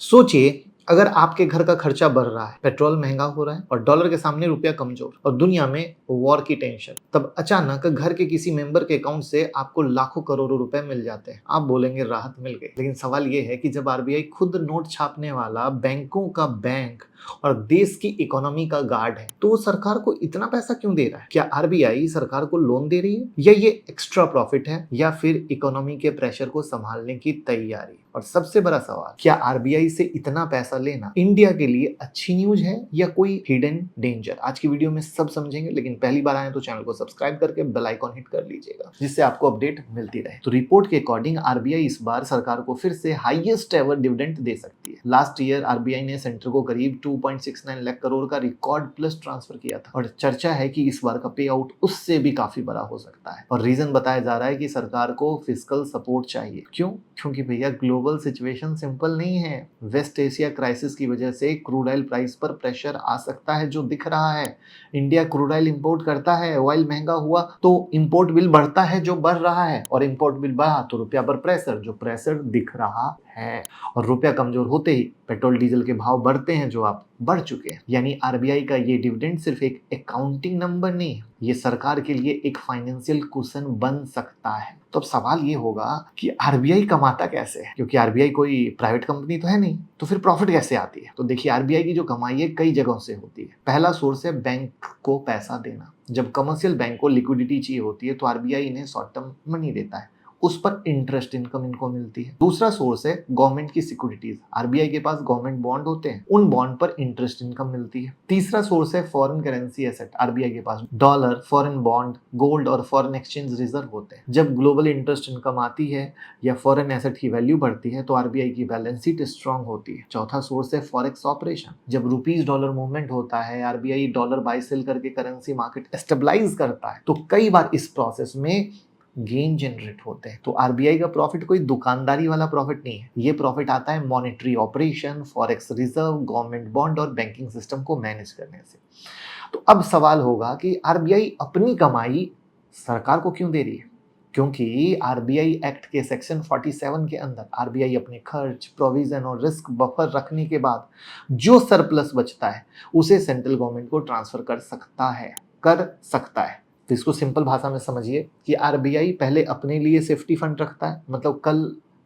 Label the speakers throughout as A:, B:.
A: सोचिए, अगर आपके घर का खर्चा बढ़ रहा है, पेट्रोल महंगा हो रहा है और डॉलर के सामने रुपया कमजोर और दुनिया में वॉर की टेंशन, तब अचानक घर के किसी मेंबर के अकाउंट से आपको लाखों करोड़ों रुपए मिल जाते हैं। आप बोलेंगे राहत मिल गई, लेकिन सवाल ये है कि जब आरबीआई खुद नोट छापने वाला, बैंकों का बैंक और देश की इकोनॉमी का गार्ड है, तो वो सरकार को इतना पैसा क्यों दे रहा है? क्या आरबीआई सरकार को लोन दे रही है, या ये एक्स्ट्रा प्रॉफिट है, या फिर इकोनॉमी के प्रेशर को संभालने की तैयारी? और सबसे बड़ा सवाल, क्या आरबीआई से इतना पैसा लेना इंडिया के लिए अच्छी न्यूज है या कोई हिडन डेंजर? आज की वीडियो में सब समझेंगे, लेकिन पहली बार आए तो चैनल को सब्सक्राइब करके बेल आइकॉन हिट कर लीजिएगा, जिससे आपको अपडेट मिलती रहे। तो रिपोर्ट के अकॉर्डिंग आरबीआई इस बार सरकार को फिर से हाईएस्ट एवर डिविडेंड दे सकती है। लास्ट ईयर आरबीआई ने सेंटर को करीब 2.69 लाख करोड़ का रिकॉर्ड प्लस ट्रांसफर किया था, और चर्चा है कि इस बार का पे आउट उससे भी काफी बड़ा हो सकता है। और रीजन बताया जा रहा है कि सरकार को फिस्कल सपोर्ट चाहिए। क्यों? क्योंकि भैया ग्लोबल सिचुएशन सिंपल नहीं है। वेस्ट एशिया क्राइसिस की वजह से क्रूड ऑयल प्राइस पर प्रेशर आ सकता है, जो दिख रहा है। इंडिया क्रूड ऑयल इंपोर्ट करता है, ऑयल महंगा हुआ तो इंपोर्ट बिल बढ़ता है, जो बढ़ रहा है, और इंपोर्ट बिल बढ़ा तो रुपया पर प्रेशर, जो प्रेशर दिख रहा है। और रुपया कमजोर होते ही पेट्रोल डीजल के भाव बढ़ते हैं, जो आप बढ़ चुके हैं। यानी आरबीआई का ये डिविडेंड सिर्फ एक अकाउंटिंग नंबर नहीं है, ये सरकार के लिए एक फाइनेंशियल कुशन बन सकता है। तो अब सवाल ये होगा कि आरबीआई कमाता कैसे है? क्योंकि आरबीआई कोई प्राइवेट कंपनी तो है नहीं, तो फिर प्रॉफिट कैसे आती है? तो देखिए, आरबीआई की जो कमाई है कई जगहों से होती है। पहला सोर्स है बैंक को पैसा देना। जब कमर्शियल बैंक को लिक्विडिटी चाहिए होती है तो आरबीआई इन्हें शॉर्ट टर्म मनी देता है, उस पर इंटरेस्ट इनकम इनको मिलती है। दूसरा सोर्स है गवर्नमेंट की सिक्योरिटीज। आरबीआई के पास गवर्नमेंट बॉन्ड होते हैं, उन बॉन्ड पर इंटरेस्ट इनकम मिलती है। तीसरा सोर्स है फॉरेन करेंसी एसेट। आरबीआई के पास डॉलर, फॉरेन बॉन्ड, गोल्ड और फॉरेन एक्सचेंज रिजर्व होते हैं। जब ग्लोबल इंटरेस्ट इनकम आती है या फॉरेन एसेट की वैल्यू बढ़ती है तो आरबीआई की बैलेंस शीट स्ट्रांग होती है। चौथा सोर्स है फॉरेक्स ऑपरेशन। जब रुपीज डॉलर मूवमेंट होता है, आरबीआई डॉलर बाय सेल करके करेंसी मार्केट स्टेबलाइज करता है, तो कई बार इस प्रोसेस में गेन जनरेट होते हैं। तो आरबीआई का प्रॉफिट कोई दुकानदारी वाला प्रॉफिट नहीं है, ये प्रॉफिट आता है monetary operation, forex reserve, government bond और बैंकिंग सिस्टम को मैनेज करने से। तो अब सवाल होगा कि आरबीआई अपनी कमाई सरकार को क्यों दे रही है? क्योंकि आरबीआई एक्ट के सेक्शन 47 के अंदर आरबीआई अपने खर्च, प्रोविजन और रिस्क बफर रखने के बाद जो सरप्लस बचता है उसे सेंट्रल गवर्नमेंट को ट्रांसफर कर सकता है। तो इसको सिंपल भाषा में समझिए कि आरबीआई पहले अपने लिए सेफ्टी फंड रखता है, मतलब कल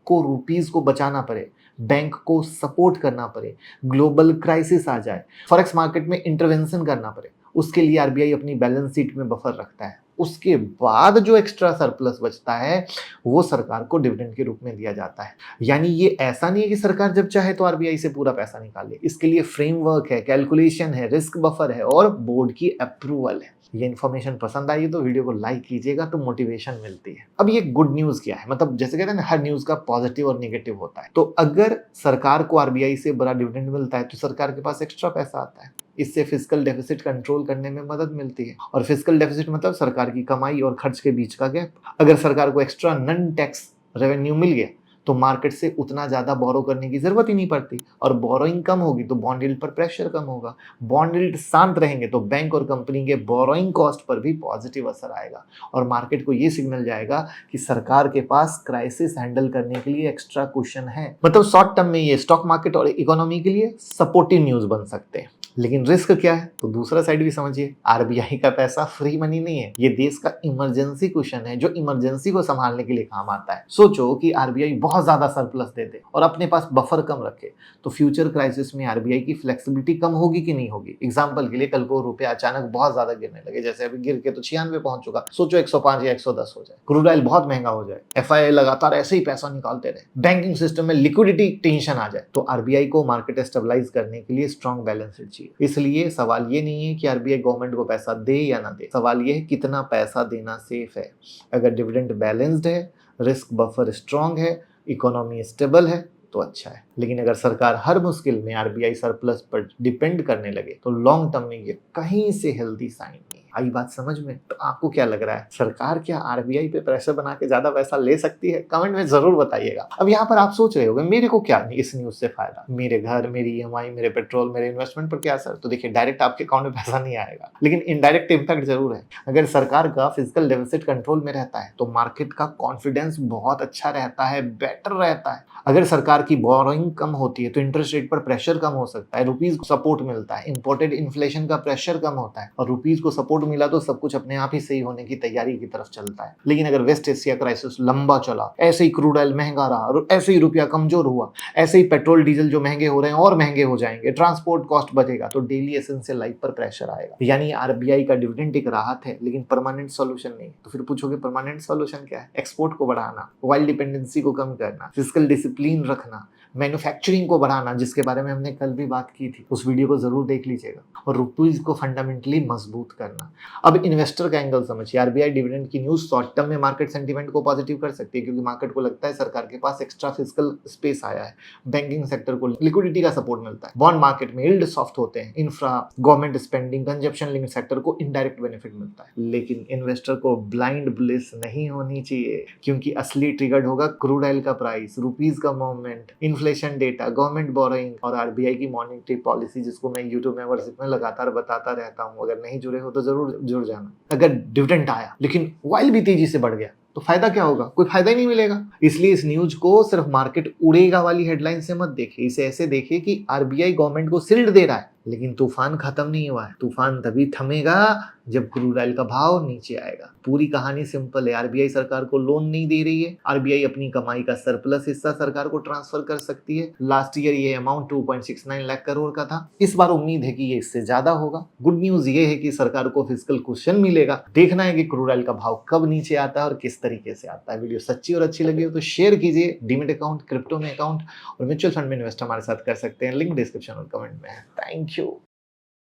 A: को रुपीस को बचाना पड़े, बैंक को सपोर्ट करना पड़े, ग्लोबल क्राइसिस आ जाए, फॉरेक्स मार्केट में इंटरवेंशन करना पड़े, उसके लिए आरबीआई अपनी बैलेंस शीट में बफर रखता है। उसके बाद जो एक्स्ट्रा सरप्लस बचता है वो सरकार को डिविडेंड के रूप में दिया जाता है। यानी ये ऐसा नहीं है कि सरकार जब चाहे तो आरबीआई से पूरा पैसा निकाल ले। इसके लिए फ्रेमवर्क है, कैलकुलेशन है, रिस्क बफर है और बोर्ड की अप्रूवल है। ये इन्फॉर्मेशन पसंद आई तो वीडियो को लाइक कीजिएगा, तो मोटिवेशन मिलती है। अब ये गुड न्यूज क्या है? मतलब जैसे कहते हैं ना, हर न्यूज का पॉजिटिव और नेगेटिव होता है। तो अगर सरकार को आरबीआई से बड़ा डिविडेंड मिलता है तो सरकार के पास एक्स्ट्रा पैसा आता है। इससे फिस्कल डेफिसिट कंट्रोल करने में मदद मिलती है। और फिस्कल डेफिसिट मतलब सरकार की कमाई और खर्च के बीच का गैप। अगर सरकार को एक्स्ट्रा नन टैक्स रेवेन्यू मिल गया तो मार्केट से उतना ज्यादा बोरो करने की जरूरत ही नहीं पड़ती, और बोरोइंग कम होगी तो बॉन्ड यील्ड पर प्रेशर कम होगा। बॉन्ड यील्ड शांत रहेंगे तो बैंक और कंपनी के बोरोइंग कॉस्ट पर भी पॉजिटिव असर आएगा, और मार्केट को ये सिग्नल जाएगा कि सरकार के पास क्राइसिस हैंडल करने के लिए एक्स्ट्रा कुशन है। मतलब शॉर्ट टर्म में ये स्टॉक मार्केट और इकोनॉमी के लिए सपोर्टिव न्यूज बन सकते हैं। लेकिन रिस्क क्या है? तो दूसरा साइड भी समझिए। आरबीआई का पैसा फ्री मनी नहीं है, ये देश का इमरजेंसी कुशन है, जो इमरजेंसी को संभालने के लिए काम आता है। सोचो कि आरबीआई बहुत ज्यादा सरप्लस दे दे और अपने पास बफर कम रखे, तो फ्यूचर क्राइसिस में आरबीआई की फ्लेक्सिबिलिटी कम होगी कि नहीं होगी? एग्जाम्पल के लिए, कल को रुपया अचानक बहुत ज्यादा गिरने लगे, जैसे अभी गिर के तो 96 पहुंच चुका, सोचो 105 या 110 हो जाए, क्रूड ऑयल बहुत महंगा हो जाए, एफआईआई लगातार ऐसे ही पैसा निकालते रहे, बैंकिंग सिस्टम में लिक्विडिटी टेंशन आ जाए, तो आरबीआई को मार्केट स्टेबलाइज करने के लिए स्ट्रॉन्ग बैलेंस शीट चाहिए। इसलिए सवाल ये नहीं है कि आरबीआई गवर्नमेंट को पैसा दे या ना दे, सवाल ये है कितना पैसा देना सेफ है। अगर डिविडेंड बैलेंस्ड है, रिस्क बफर स्ट्रॉन्ग है, इकोनॉमी स्टेबल है तो अच्छा है। लेकिन अगर सरकार हर मुश्किल में आरबीआई सरप्लस पर डिपेंड करने लगे तो लॉन्ग टर्म में ये कहीं से हेल्दी साइन नहीं है। आई बात समझ में? तो आपको क्या लग रहा है, सरकार क्या आरबीआई पे प्रेशर बना के ज्यादा पैसा ले सकती है? कमेंट में जरूर बताइएगा। अब यहाँ पर आप सोच रहे होंगे मेरे को क्या इस न्यूज से फायदा, मेरे घर, मेरी ईएमआई, मेरे पेट्रोल, मेरे इन्वेस्टमेंट पर क्या असर? तो देखिए, डायरेक्ट आपके अकाउंट में पैसा नहीं आएगा, लेकिन इनडायरेक्ट इम्पैक्ट जरूर है। अगर सरकार का फिजिकल डेफिसिट कंट्रोल में रहता है तो मार्केट का कॉन्फिडेंस बहुत अच्छा रहता है, बेटर रहता है। अगर सरकार की बोरोइंग कम होती है तो इंटरेस्ट रेट पर प्रेशर कम हो सकता है, रुपीज को सपोर्ट मिलता है, इंपोर्टेड इन्फ्लेशन का प्रेशर कम होता है, और रुपीज को सपोर्ट मिला तो सब कुछ अपने आप ही सही होने की तैयारी की तरफ चलता है। लेकिन अगर वेस्ट एशिया क्राइसिस लंबा चला, ऐसे ही क्रूड ऑयल महंगा रहा, ऐसे ही रुपया कमजोर हुआ, ऐसे ही पेट्रोल डीजल जो महंगे हो रहे हैं और महंगे हो जाएंगे, ट्रांसपोर्ट कॉस्ट बढ़ेगा, तो डेली एसेंशियल लाइफ पर प्रेशर आएगा। यानी आरबीआई का डिविडेंड एक राहत है, लेकिन परमानेंट सॉल्यूशन नहीं। तो फिर पूछोगे परमानेंट सॉल्यूशन क्या है? एक्सपोर्ट को बढ़ाना, ऑयल डिपेंडेंसी को कम करना, फिजिकल डिसिप्लिन रखना, मैन्युफैक्चरिंग को बढ़ाना, जिसके बारे में हमने कल भी बात की थी, उस वीडियो को जरूर देख लीजिएगा, और रुपीज को फंडामेंटली मजबूत करना। अब इन्वेस्टर का एंगल समझिए। आरबीआई डिविडेंड की न्यूज शॉर्ट टर्म में मार्केट सेंटीमेंट को पॉजिटिव कर सकती है, क्योंकि मार्केट को लगता है सरकार के पास एक्स्ट्रा फिजिकल स्पेस आया है, बैंकिंग सेक्टर को लिक्विडिटी का सपोर्ट मिलता है, बॉन्ड मार्केट में यील्ड सॉफ्ट होते हैं, infra, government spending, consumption linked sector को इनडायरेक्ट बेनिफिट मिलता है। लेकिन इन्वेस्टर को ब्लाइंड बुलिश नहीं होनी चाहिए, क्योंकि असली ट्रिगर्ड होगा क्रूड ऑयल का प्राइस, रुपीज का movement, inflation data, government borrowing और आरबीआई की मॉनेटरी पॉलिसी, जिसको मैं यूट्यूब मेंबरशिप में लगातार बताता रहता हूं। अगर नहीं जुड़े हो तो जरूर जुड़ जाना। अगर डिविडेंड आया लेकिन ऑयल भी तेजी से बढ़ गया तो फायदा क्या होगा? कोई फायदा ही नहीं मिलेगा। इसलिए इस न्यूज को सिर्फ मार्केट उड़ेगा वाली हेडलाइन से मत देखिए, इसे ऐसे देखिए कि आरबीआई गवर्नमेंट को शील्ड दे रहा है, लेकिन तूफान खत्म नहीं हुआ है। तूफान तभी थमेगा जब क्रूड ऑयल का भाव नीचे आएगा। पूरी कहानी सिंपल है, आरबीआई सरकार को लोन नहीं दे रही है, आरबीआई अपनी कमाई का सरप्लस हिस्सा सरकार को ट्रांसफर कर सकती है। लास्ट ईयर ये अमाउंट 2.69 लाख करोड़ का था, इस बार उम्मीद है कि ये इससे ज्यादा होगा। गुड न्यूज ये है कि सरकार को फिजिकल कुशन मिलेगा। देखना है कि क्रूड ऑयल का भाव कब नीचे आता है और किस तरीके से आता है। वीडियो सच्ची और अच्छी लगी हो तो शेयर कीजिए। डीमेट अकाउंट, क्रिप्टो में अकाउंट और म्यूचुअल फंड में इन्वेस्ट हमारे साथ कर सकते हैं, लिंक डिस्क्रिप्शन और कमेंट में है। Thank you.